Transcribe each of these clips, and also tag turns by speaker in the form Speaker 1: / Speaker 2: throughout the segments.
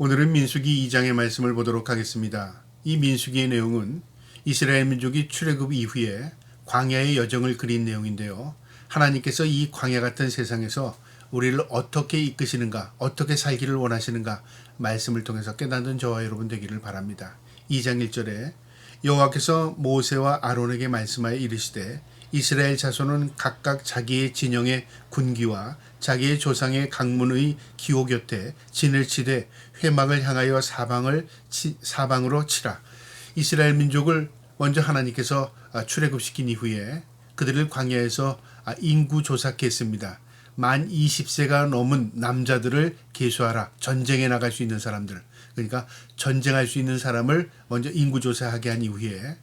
Speaker 1: 오늘은 민수기 2장의 말씀을 보도록 하겠습니다. 이 민수기의 내용은 이스라엘 민족이 출애굽 이후에 광야의 여정을 그린 내용인데요. 하나님께서 이 광야 같은 세상에서 우리를 어떻게 이끄시는가, 어떻게 살기를 원하시는가 말씀을 통해서 깨닫는 저와 여러분 되기를 바랍니다. 2장 1절에 여호와께서 모세와 아론에게 말씀하여 이르시되 이스라엘 자손은 각각 자기의 진영의 군기와 자기의 조상의 강문의 기호 곁에 진을 치되 회막을 향하여 사방으로 치라. 이스라엘 민족을 먼저 하나님께서 출애굽시킨 이후에 그들을 광야에서 인구 조사케 했습니다. 만 20세가 넘은 남자들을 계수하라. 전쟁에 나갈 수 있는 사람들, 그러니까 전쟁할 수 있는 사람을 먼저 인구 조사하게 한 이후에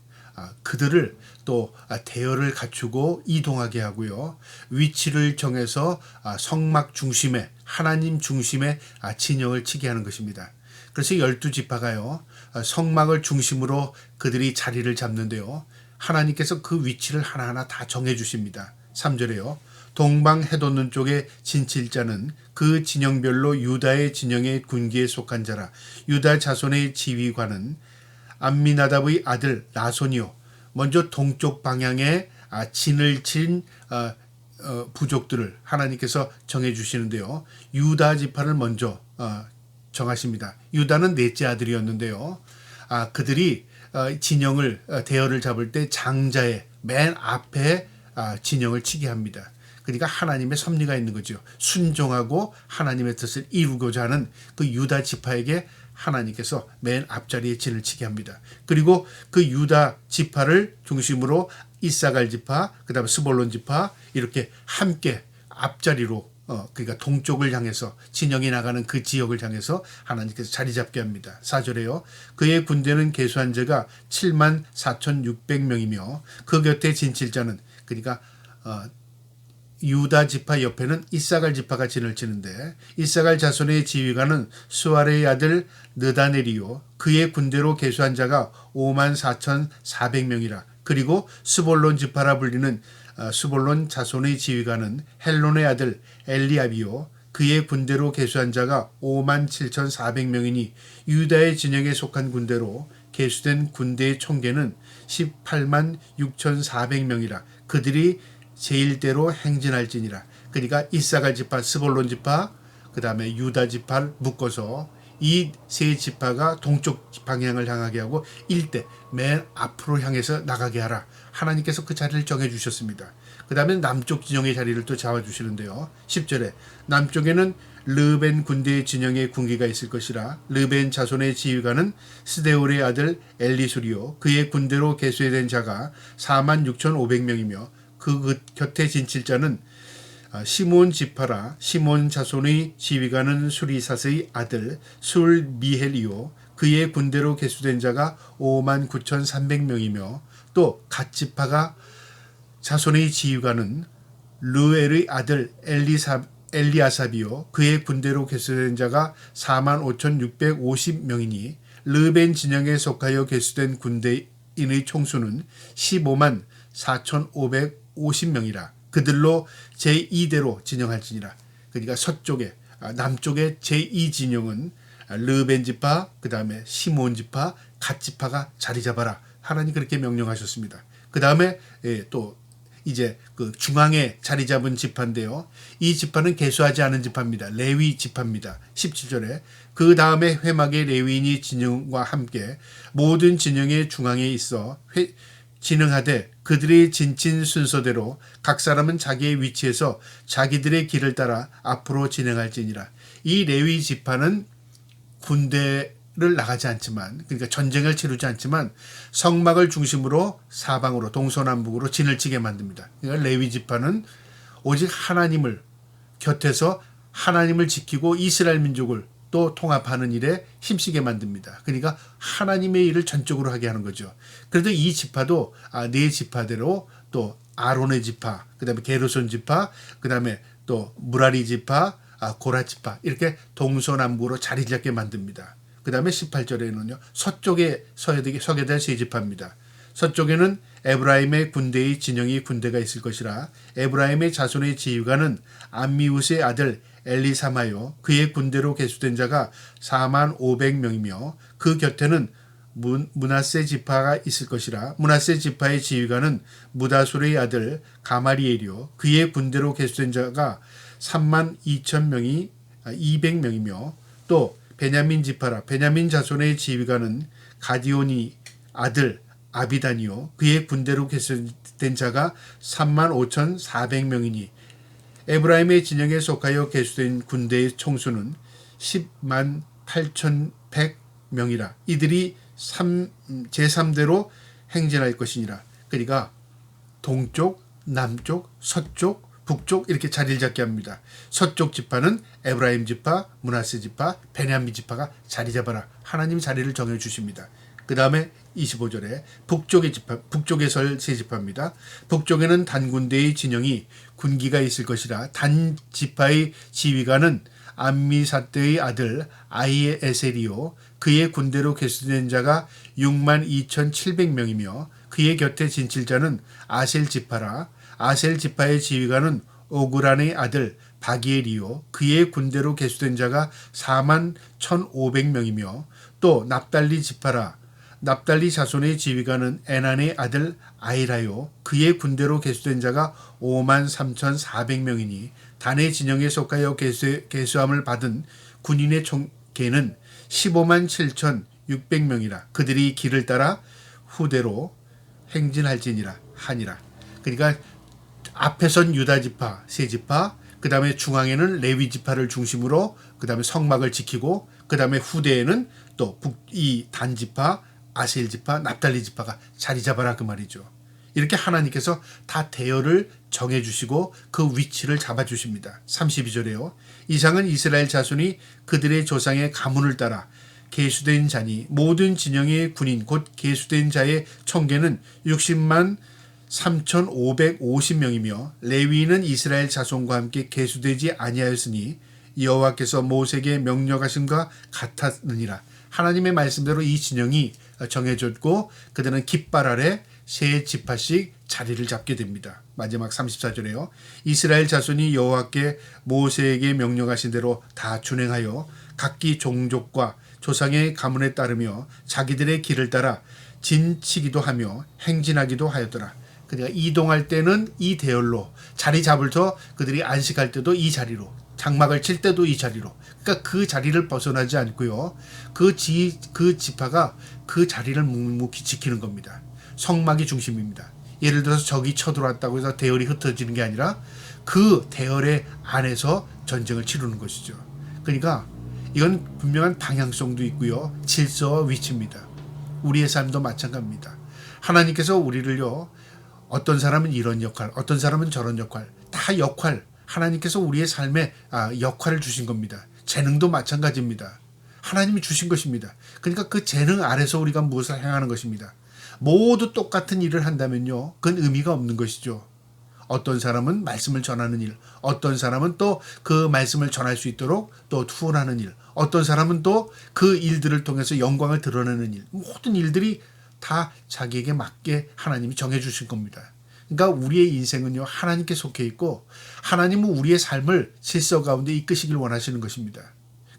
Speaker 1: 그들을 또 대열을 갖추고 이동하게 하고요. 위치를 정해서 성막 중심에, 하나님 중심에 진영을 치게 하는 것입니다. 그래서 12지파가요. 성막을 중심으로 그들이 자리를 잡는데요. 하나님께서 그 위치를 하나하나 다 정해 주십니다. 3절에요. 동방 해돋는 쪽에 진칠자는 그 진영별로 유다의 진영의 군기에 속한 자라. 유다 자손의 지휘관은 암미나답의 아들 나손이요. 먼저 동쪽 방향에 진을 친 부족들을 하나님께서 정해 주시는데요. 유다 지파를 먼저 정하십니다. 유다는 넷째 아들이었는데요. 그들이 진영을 대열을 잡을 때 장자의 맨 앞에 진영을 치게 합니다. 그러니까 하나님의 섭리가 있는 거죠. 순종하고 하나님의 뜻을 이루고자 하는 그 유다 지파에게 하나님께서 맨 앞자리에 진을 치게 합니다. 그리고 그 유다 지파를 중심으로 이사갈 지파, 그 다음에 스볼론 지파 이렇게 함께 앞자리로 그러니까 동쪽을 향해서 진영이 나가는 그 지역을 향해서 하나님께서 자리 잡게 합니다. 4절에요. 그의 군대는 계수한 자가 74,600명이며 그 곁에 진칠자는 그러니까 유다 지파 옆에는 이사갈 지파가 진을 치는데 이사갈 자손의 지휘관은 수아레의 아들 느다넬이요 그의 군대로 계수한 자가 54,400명이라. 그리고 스볼론 지파라 불리는 스볼론 자손의 지휘관은 헬론의 아들 엘리압이요 그의 군대로 계수한 자가 57,400명이니 유다의 진영에 속한 군대로 계수된 군대의 총계는 186,400명이라. 그들이 제1대로 행진할지니라. 그러니까 이사갈 지파, 스볼론 지파, 그 다음에 유다 지파를 묶어서 이 세 지파가 동쪽 방향을 향하게 하고 일대 맨 앞으로 향해서 나가게 하라. 하나님께서 그 자리를 정해 주셨습니다. 그 다음에 남쪽 진영의 자리를 또 잡아주시는데요. 10절에 남쪽에는 르벤 군대의 진영에 군기가 있을 것이라. 르벤 자손의 지휘관은 스데울의 아들 엘리술이요 그의 군대로 계수된 자가 46,500명이며 그 곁에 진칠자는 시몬 지파라. 시몬 자손의 지휘관은 수리사스의 아들 술미헬이요 그의 군대로 계수된 자가 59,300명이며 또 갓 지파가 자손의 지휘관은 르엘의 아들 엘리아삽이요 그의 군대로 계수된 자가 45,650명이니 르벤 진영에 속하여 계수된 군대인의 총수는 15만 4,550명이라. 그들로 제2대로 진영할지니라. 그러니까 서쪽에 남쪽에 제2진영은 르벤 지파, 그 다음에 시몬 지파, 갓 지파가 자리 잡아라. 하나님 그렇게 명령하셨습니다. 그 다음에 또 이제 그 중앙에 자리 잡은 지파인데요. 이 지파는 계수하지 않은 지파입니다. 레위 지파입니다. 17절에 그 다음에 회막의 레위인이 진영과 함께 모든 진영의 중앙에 있어 진행하되 그들의 진친 순서대로 각 사람은 자기의 위치에서 자기들의 길을 따라 앞으로 진행할지니라. 이 레위 지파는 군대를 나가지 않지만 그러니까 전쟁을 치르지 않지만 성막을 중심으로 사방으로 동서남북으로 진을 치게 만듭니다. 그러니까 레위 지파는 오직 하나님을 곁에서 하나님을 지키고 이스라엘 민족을 또 통합하는 일에 힘쓰게 만듭니다. 그러니까 하나님의 일을 전적으로 하게 하는 거죠. 그래도 이 지파도 네 지파대로 또 아론의 지파, 그 다음에 게르손 지파, 그 다음에 또 무라리 지파, 고라 지파 이렇게 동서남북으로 자리 잡게 만듭니다. 그 다음에 18절에는요. 서쪽에 서게 될 세 지파입니다. 서쪽에는 에브라임의 군대의 진영이 군대가 있을 것이라. 에브라임의 자손의 지휘관은 암미우스의 아들 엘리사마요 그의 군대로 계수된 자가 4만 500명이며 그 곁에는 므낫세 지파가 있을 것이라. 므낫세 지파의 지휘관은 무다솔의 아들 가마리엘이요 그의 군대로 계수된 자가 3만 200명이며 또 베냐민 지파라. 베냐민 자손의 지휘관은 가디온이 아들 아비단이요 그의 군대로 계수된 자가 3만 5,400명이니 에브라임의 진영에 속하여 계수된 군대의 총수는 10만 8,100명이라. 이들이 제3대로 행진할 것이니라. 그러니까 동쪽, 남쪽, 서쪽, 북쪽 이렇게 자리를 잡게 합니다. 서쪽 지파는 에브라임 지파, 므낫세 지파, 베냐민 지파가 자리 잡아라. 하나님이 자리를 정해 주십니다. 그 다음에 25절에 북쪽의 지파, 북쪽에 설 세 지파입니다. 북쪽에는 단 군대의 진영이 군기가 있을 것이라. 단 지파의 지휘관은 암미사대의 아들 아이에셀이요 그의 군대로 계수된 자가 6만 2,700명이며 그의 곁에 진칠자는 아셀 지파라. 아셀 지파의 지휘관은 오그란의 아들 바기엘이요 그의 군대로 계수된 자가 4만 1,500명이며 또 납달리 지파라. 납달리 자손의 지휘관은 에난의 아들 아이라요 그의 군대로 계수된 자가 5만 3,400명이니 단의 진영에 속하여 계수함을 받은 군인의 총계는 15만 7,600명이라. 그들이 길을 따라 후대로 행진할지니라 하니라. 그러니까 앞에선 유다 지파 세 지파, 그 다음에 중앙에는 레위 지파를 중심으로 그 다음에 성막을 지키고 그 다음에 후대에는 또 이 단 지파, 아셀 지파, 납달리 지파가 자리 잡아라 그 말이죠. 이렇게 하나님께서 다 대열을 정해주시고 그 위치를 잡아주십니다. 32절에요. 이상은 이스라엘 자손이 그들의 조상의 가문을 따라 계수된 자니 모든 진영의 군인 곧 계수된 자의 총계는 60만 3,550명이며 레위인은 이스라엘 자손과 함께 계수되지 아니하였으니 여호와께서 모세에게 명령하심과 같았느니라. 하나님의 말씀대로 이 진영이 정해졌고 그들은 깃발 아래 세 지파씩 자리를 잡게 됩니다. 마지막 34절에요. 이스라엘 자손이 여호와께 모세에게 명령하신 대로 다 준행하여 각기 종족과 조상의 가문에 따르며 자기들의 길을 따라 진치기도 하며 행진하기도 하였더라. 그러니까 이동할 때는 이 대열로 자리 잡을서 그들이 안식할 때도 이 자리로 장막을 칠 때도 이 자리로 그러니까 그 자리를 벗어나지 않고요. 그 지파가 그 자리를 묵묵히 지키는 겁니다. 성막이 중심입니다. 예를 들어서 적이 쳐들어왔다고 해서 대열이 흩어지는 게 아니라 그 대열의 안에서 전쟁을 치르는 것이죠. 그러니까 이건 분명한 방향성도 있고요. 질서와 위치입니다. 우리의 삶도 마찬가지입니다. 하나님께서 우리를요. 어떤 사람은 이런 역할, 어떤 사람은 저런 역할, 다 역할, 하나님께서 우리의 삶에 역할을 주신 겁니다. 재능도 마찬가지입니다. 하나님이 주신 것입니다. 그러니까 그 재능 아래서 우리가 무엇을 행하는 것입니다. 모두 똑같은 일을 한다면요. 그건 의미가 없는 것이죠. 어떤 사람은 말씀을 전하는 일, 어떤 사람은 또 그 말씀을 전할 수 있도록 또 투혼하는 일, 어떤 사람은 또 그 일들을 통해서 영광을 드러내는 일, 모든 일들이 다 자기에게 맞게 하나님이 정해주신 겁니다. 그러니까 우리의 인생은요 하나님께 속해 있고 하나님은 우리의 삶을 질서 가운데 이끄시길 원하시는 것입니다.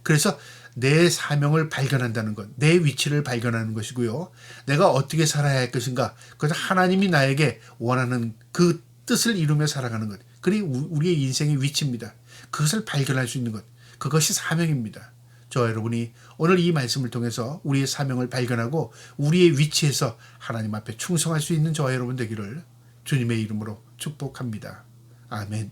Speaker 1: 그래서 내 사명을 발견한다는 것, 내 위치를 발견하는 것이고요. 내가 어떻게 살아야 할 것인가, 그래서 하나님이 나에게 원하는 그 뜻을 이루며 살아가는 것, 그게 우리의 인생의 위치입니다. 그것을 발견할 수 있는 것, 그것이 사명입니다. 저와 여러분이 오늘 이 말씀을 통해서 우리의 사명을 발견하고 우리의 위치에서 하나님 앞에 충성할 수 있는 저와 여러분 되기를 주님의 이름으로 축복합니다. 아멘.